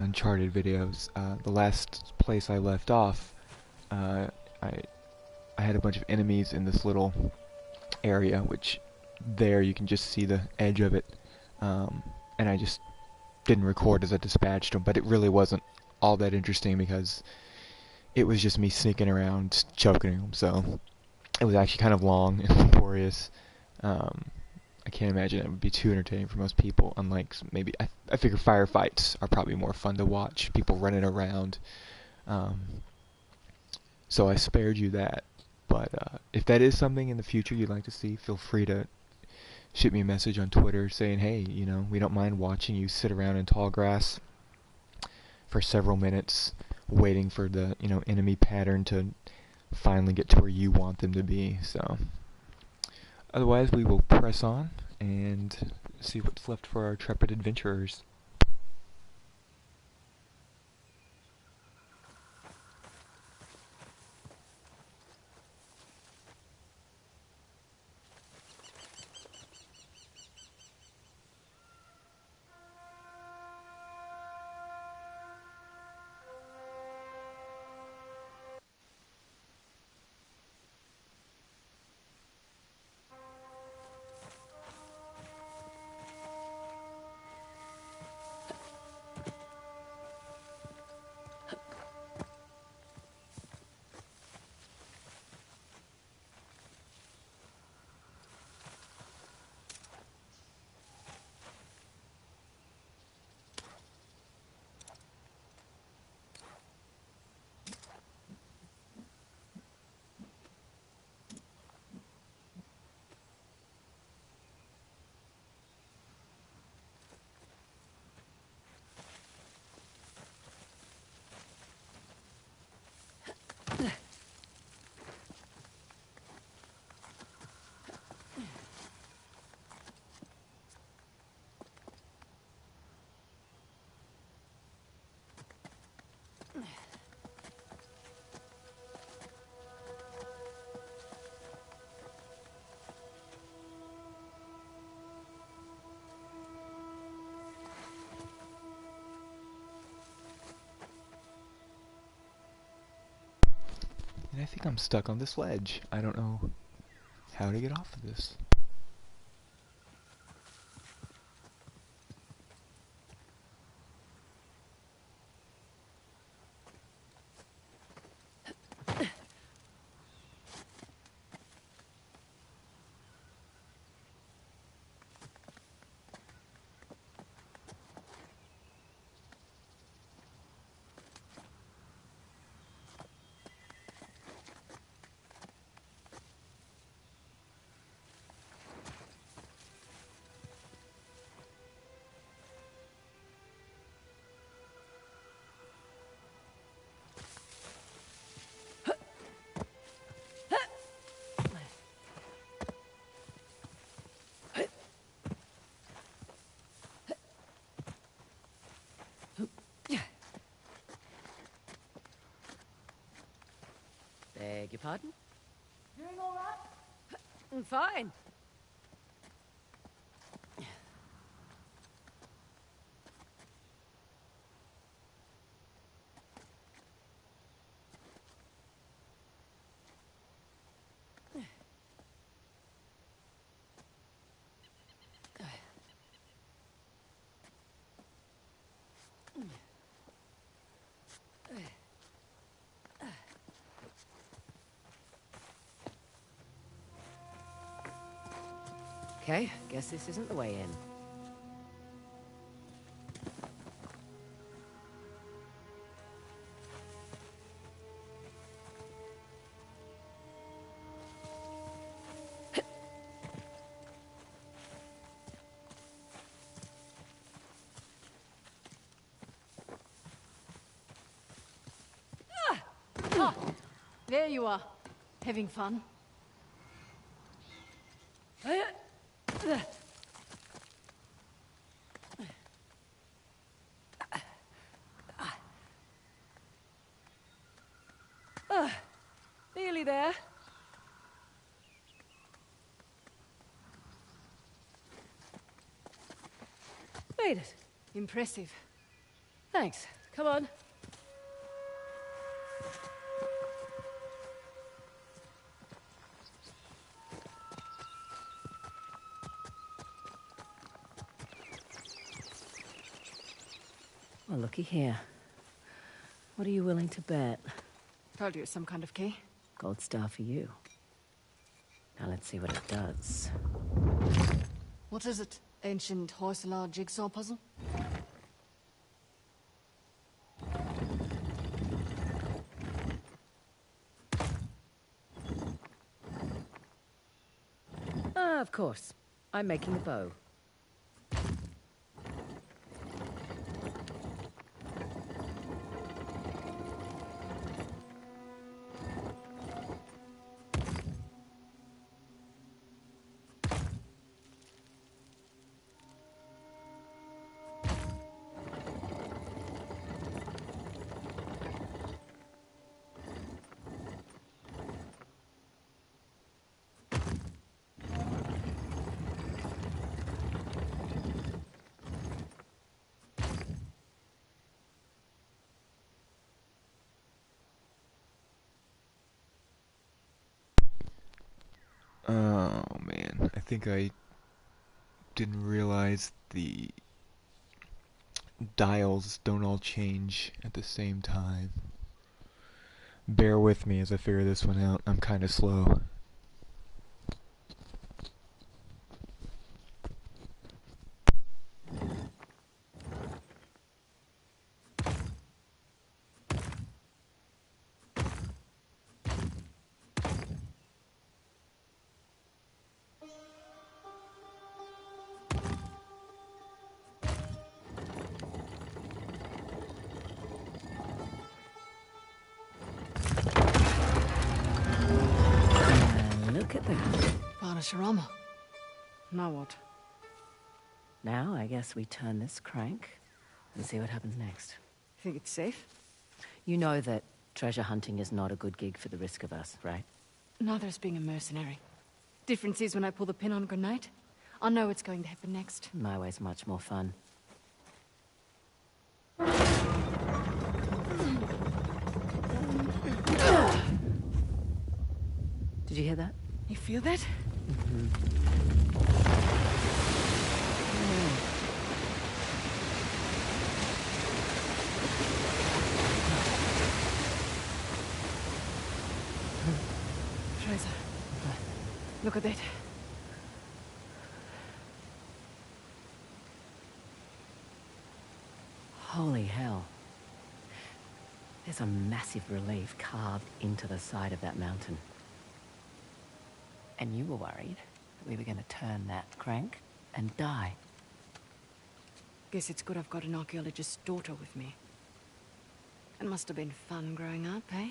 Uncharted videos. The last place I left off, uh, I I had a bunch of enemies in this little area, which there you can just see the edge of it, um, and I just didn't record as I dispatched them. But it really wasn't all that interesting because it was just me sneaking around choking them. So it was actually kind of long and laborious. Um, I can't imagine it would be too entertaining for most people. Unlike maybe I figure firefights are probably more fun to watch. People running around. Um, so I spared you that. But if that is something in the future you'd like to see, feel free to shoot me a message on Twitter saying, hey, we don't mind watching you sit around in tall grass for several minutes, waiting for the enemy pattern to finally get to where you want them to be. So otherwise, we will press on and see what's left for our intrepid adventurers. And I think I'm stuck on this ledge. I don't know how to get off of this. Beg your pardon? Doing all right? Fine. Okay, guess this isn't the way in. Ah, there you are. Having fun? Nearly there. Made it. Impressive. Thanks. Come on. Well, looky here. What are you willing to bet? Told you it's some kind of key. Gold star for you. Now let's see what it does. What is it? Ancient Hoysala jigsaw puzzle? Ah, of course. I'm making a bow. Oh man, I think I didn't realize the dials don't all change at the same time. Bear with me as I figure this one out. I'm kind of slow. Look at that. Parashurama. Now what? Now I guess we turn this crank and see what happens next. Think it's safe? You know that treasure hunting is not a good gig for the risk of us, right? Neither is being a mercenary. Difference is when I pull the pin on a grenade, I know what's going to happen next. My way's much more fun. Did you hear that? You feel that? Fraser, look at that. Holy hell. There's a massive relief carved into the side of that mountain. And you were worried that we were going to turn that crank and die. Guess it's good I've got an archaeologist's daughter with me. It must have been fun growing up, eh?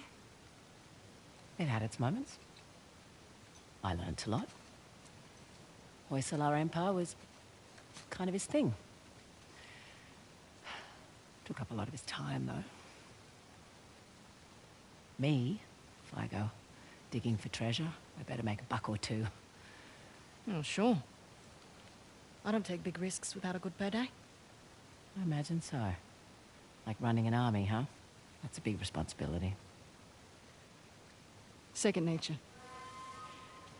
It had its moments. I learnt a lot. Hoysala Empire was kind of his thing. Took up a lot of his time, though. Me, if I go digging for treasure, I better make a buck or two. Oh, sure. I don't take big risks without a good payday. I imagine so. Like running an army, huh? That's a big responsibility. Second nature.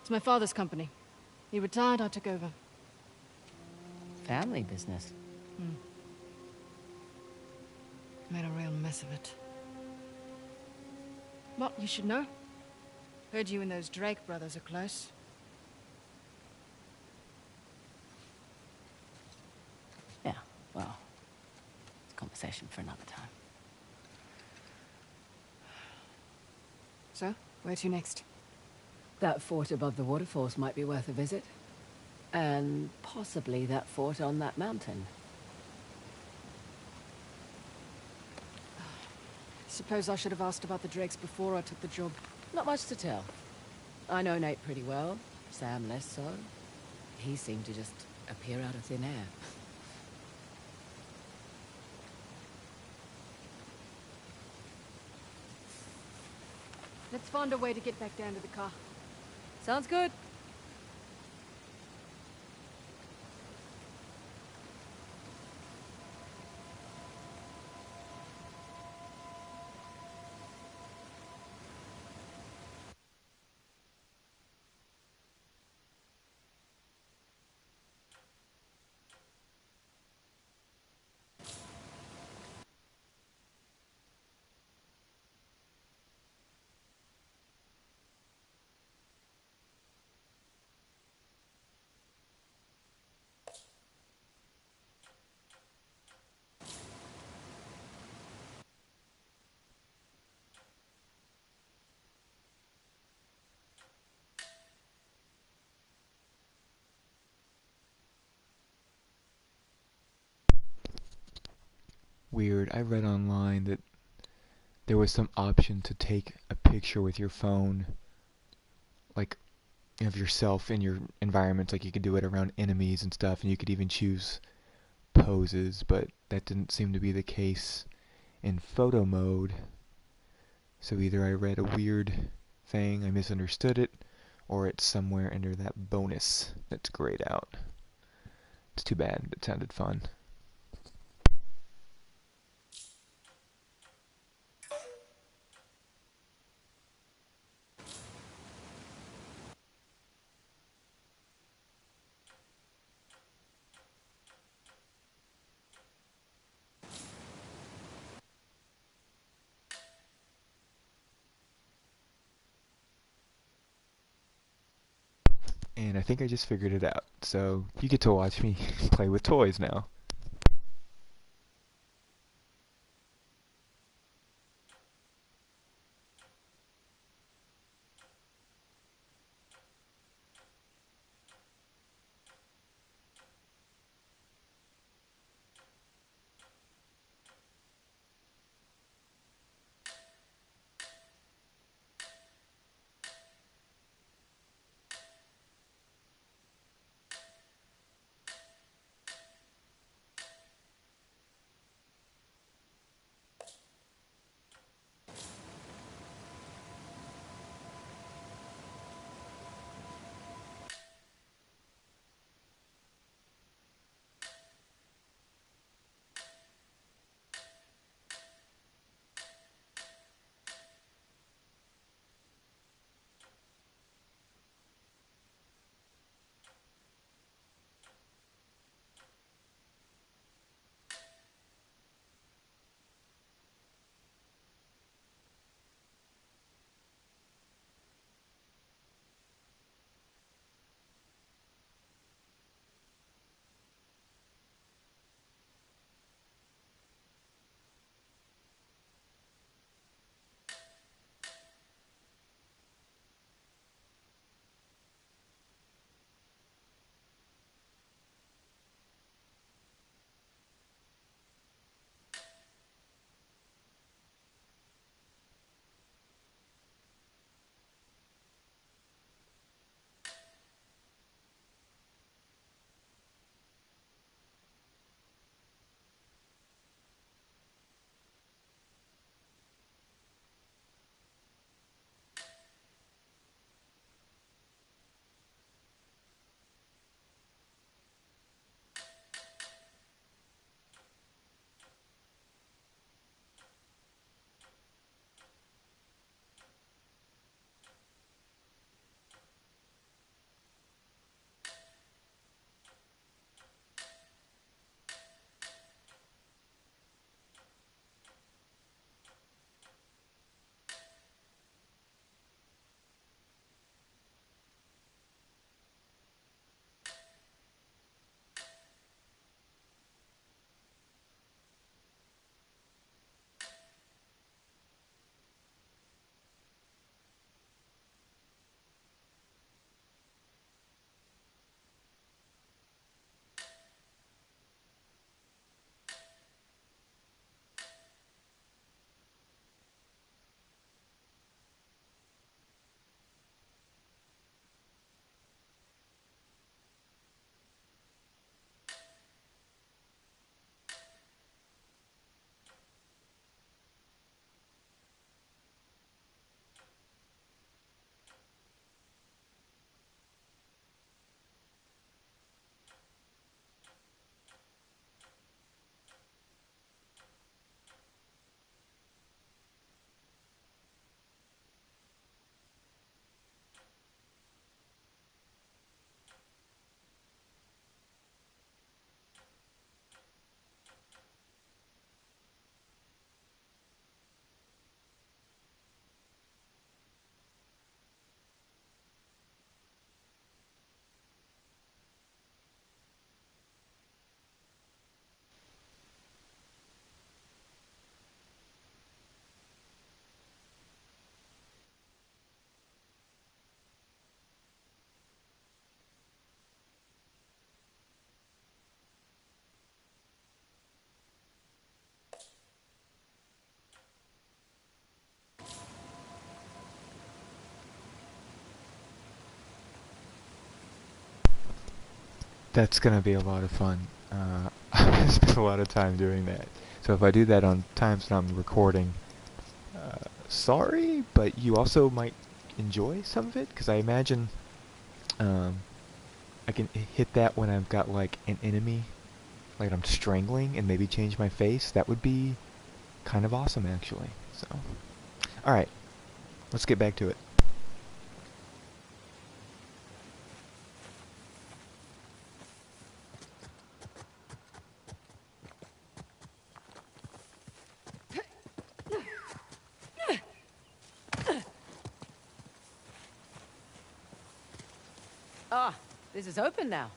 It's my father's company. He retired, I took over. Family business. Made a real mess of it. Well, you should know. Heard you and those Drake brothers are close. Yeah, well, it's a conversation for another time. So, where to next? That fort above the waterfalls might be worth a visit. And possibly that fort on that mountain. Suppose I should have asked about the Drakes before I took the job. Not much to tell. I know Nate pretty well, Sam less so. He seemed to just appear out of thin air. Let's find a way to get back down to the car. Sounds good. weird. I read online that there was some option to take a picture with your phone, like of yourself in your environment. Like you could do it around enemies and stuff, and you could even choose poses, but that didn't seem to be the case in photo mode. So either I read a weird thing, I misunderstood it, or it's somewhere under that bonus that's grayed out. It's too bad, but it sounded fun. And I think I just figured it out. So you get to watch me play with toys now. That's gonna be a lot of fun. I'm gonna spend a lot of time doing that. So if I do that on times when I'm recording, sorry, but you also might enjoy some of it, because I imagine um, I can hit that when I've got like an enemy, like I'm strangling, and maybe change my face. That would be kind of awesome, actually. So, alright, let's get back to it. Ah, this is open now.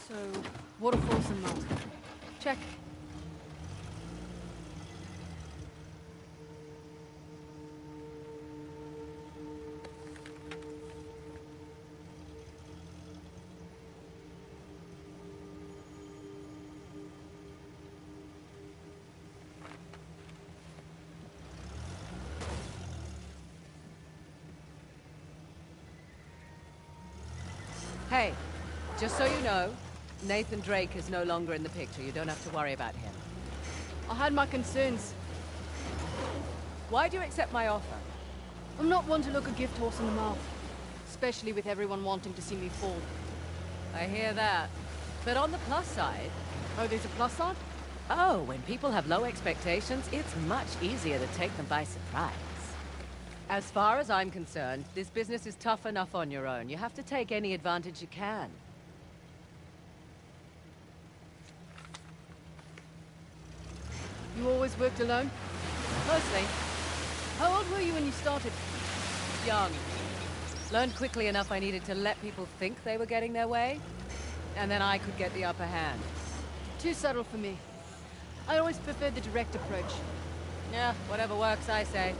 So, waterfalls and mountain. Check. Hey, just so you know, Nathan Drake is no longer in the picture. You don't have to worry about him. I had my concerns. Why do you accept my offer? I'm not one to look a gift horse in the mouth. Especially with everyone wanting to see me fall. I hear that. But on the plus side... Oh, there's a plus side? Oh, when people have low expectations, it's much easier to take them by surprise. As far as I'm concerned, this business is tough enough on your own. You have to take any advantage you can. You always worked alone? Mostly, How old were you when you started? young. Learned quickly enough I needed to let people think they were getting their way, and then I could get the upper hand. Too subtle for me. I always preferred the direct approach. Yeah, whatever works, I say.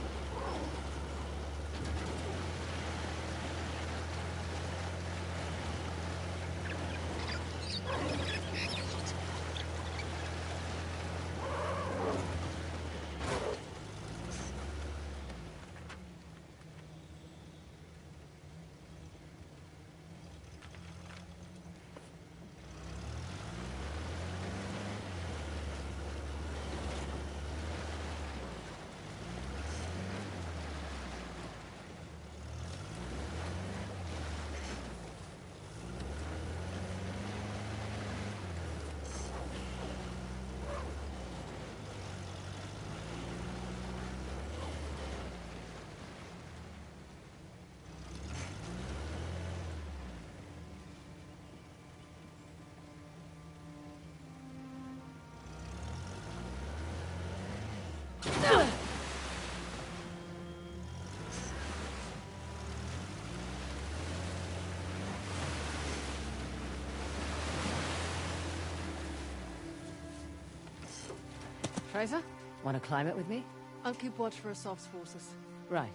Fraser? Want to climb it with me? I'll keep watch for Assault's forces. Right.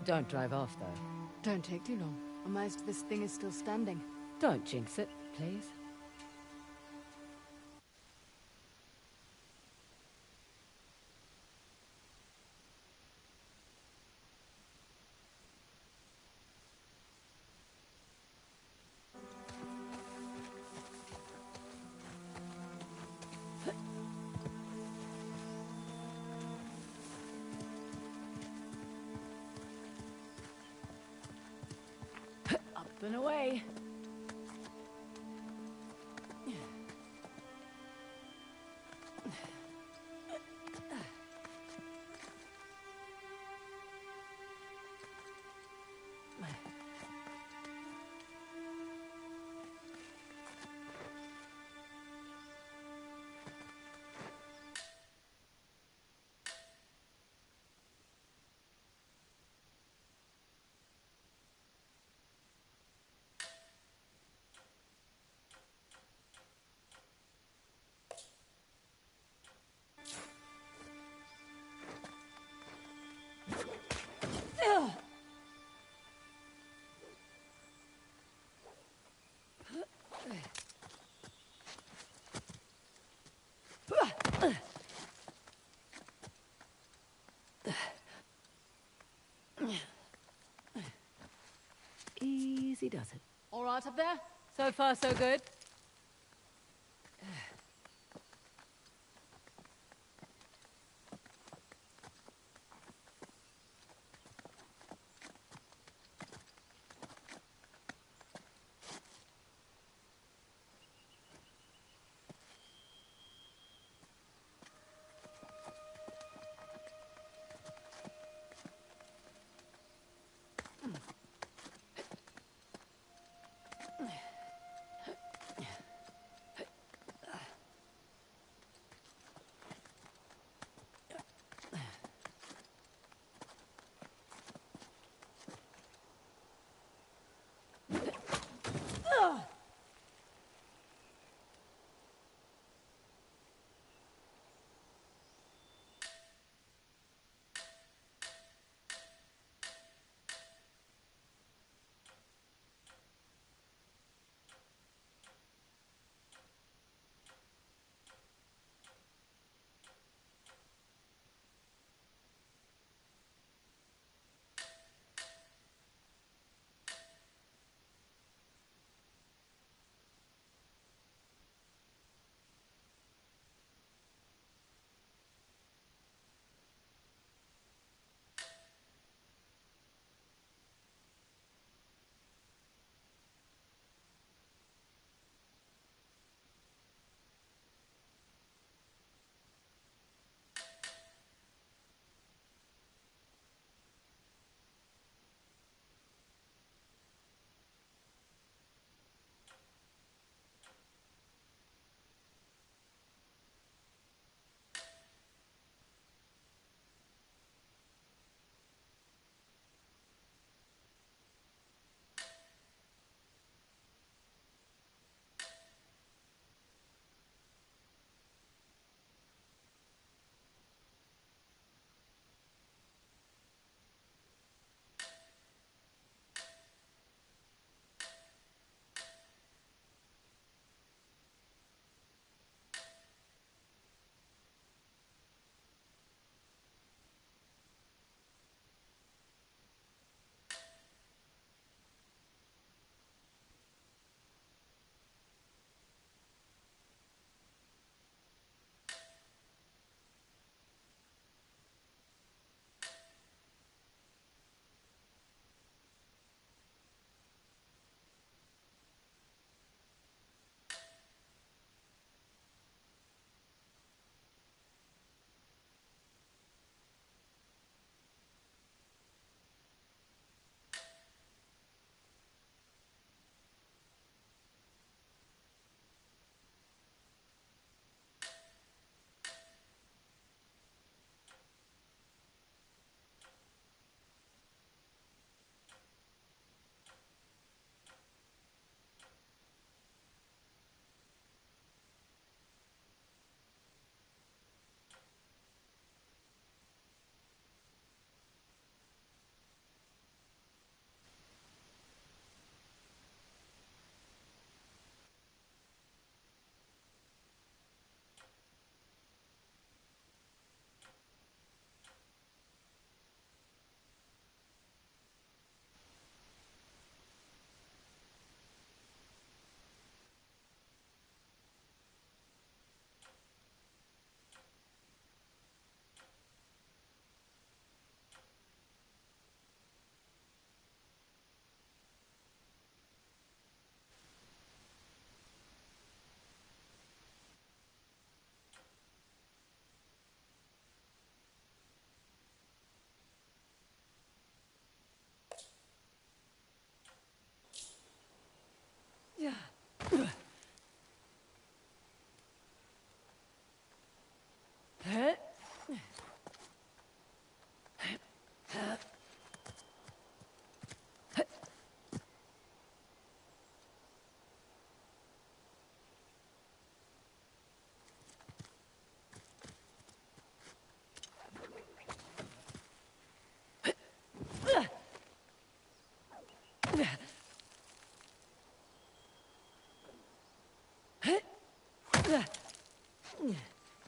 Don't drive off, though. Don't take too long. Amazed this thing is still standing. Don't jinx it, please. Up and away. does it. All right up there? So far, so good?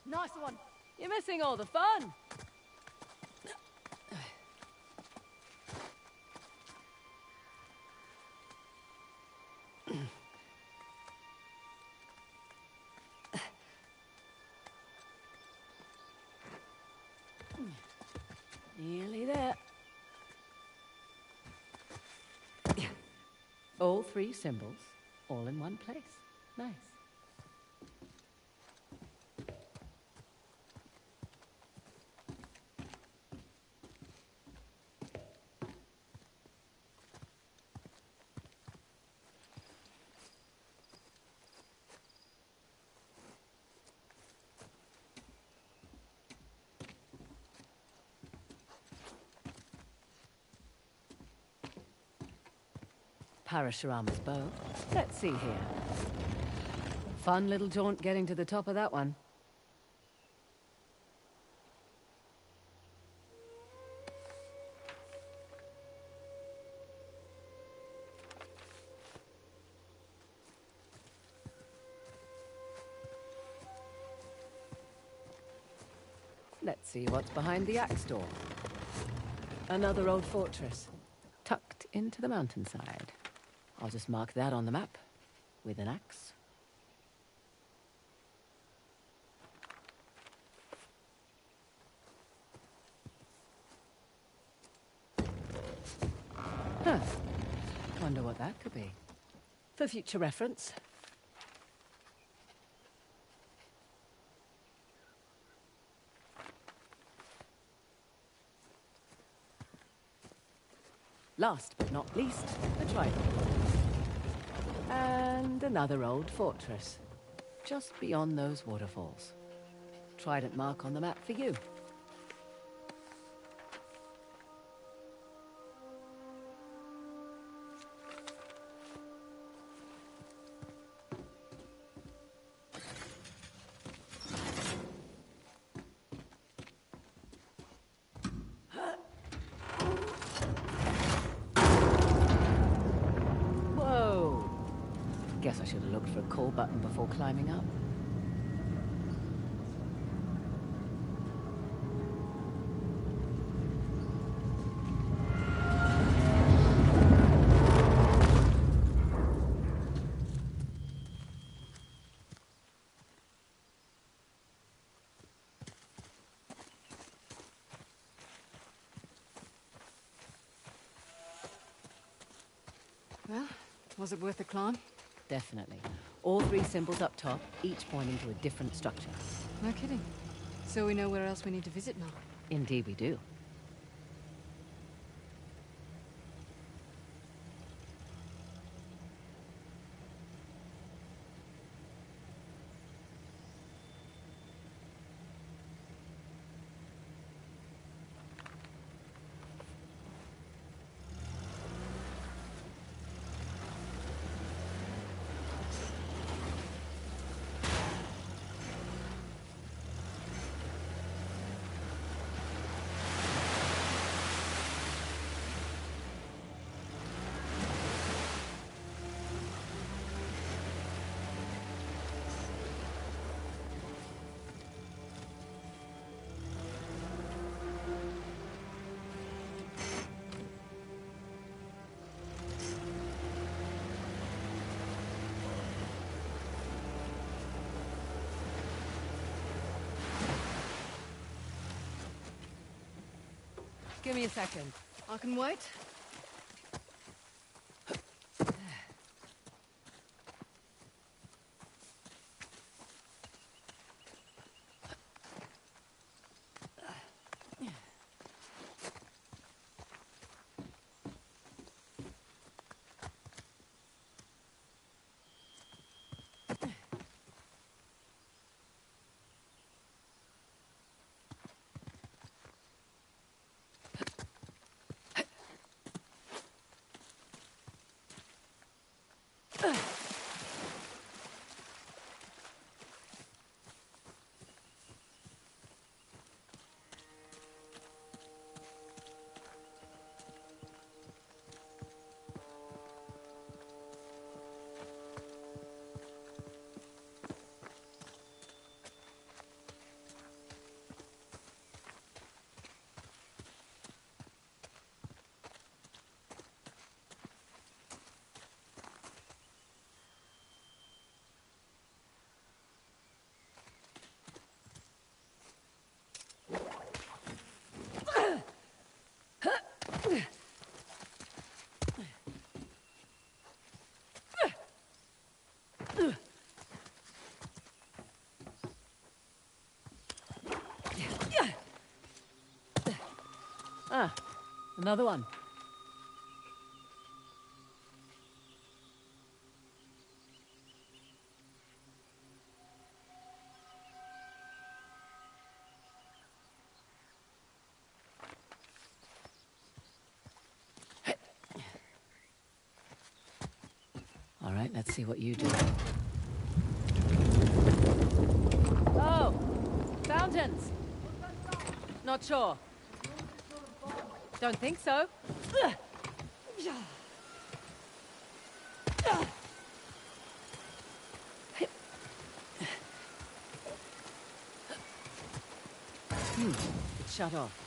Nice one. You're missing all the fun. Nearly there. All three symbols, all in one place. Nice. Parashurama's bow. Let's see here. Fun little jaunt getting to the top of that one. Let's see what's behind the axe door. Another old fortress, tucked into the mountainside. I'll just mark that on the map with an axe. Huh. Wonder what that could be. For future reference. Last but not least, a trident. And another old fortress, just beyond those waterfalls. Trident mark on the map for you. Whoa! Guess I should have looked for a call button before climbing up. Well, was it worth the climb? Definitely. All three symbols up top, each pointing to a different structure. No kidding. So we know where else we need to visit now. Indeed we do. Give me a second. I can wait. Another one. All right, let's see what you do. Oh, fountains. Not sure. Don't think so. It's shut off.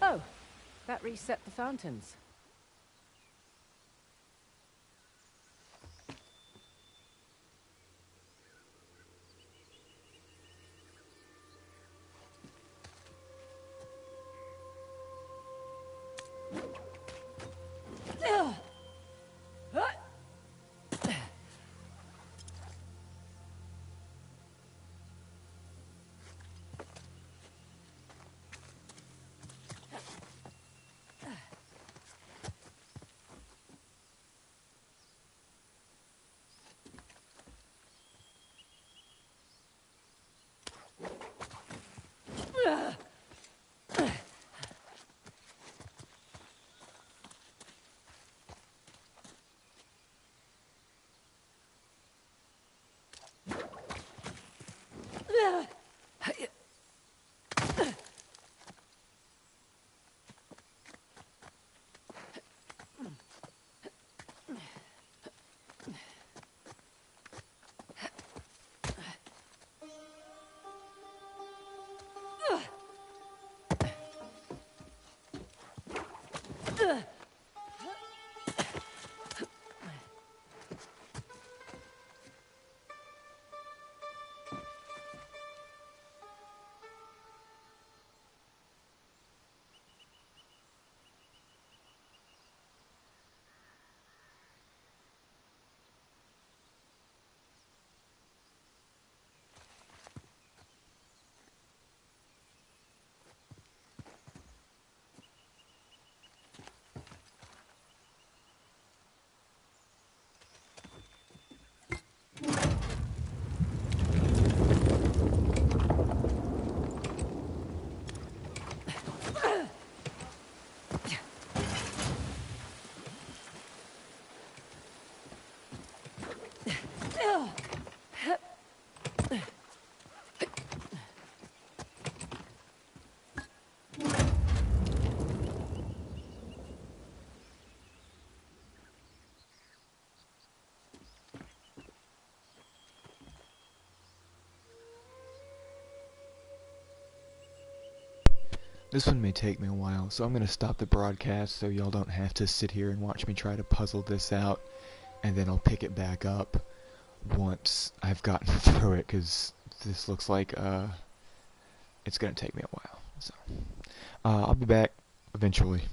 Oh, that reset the fountains. This one may take me a while, so I'm going to stop the broadcast so y'all don't have to sit here and watch me try to puzzle this out, and then I'll pick it back up once I've gotten through it, because this looks like it's going to take me a while. So I'll be back eventually.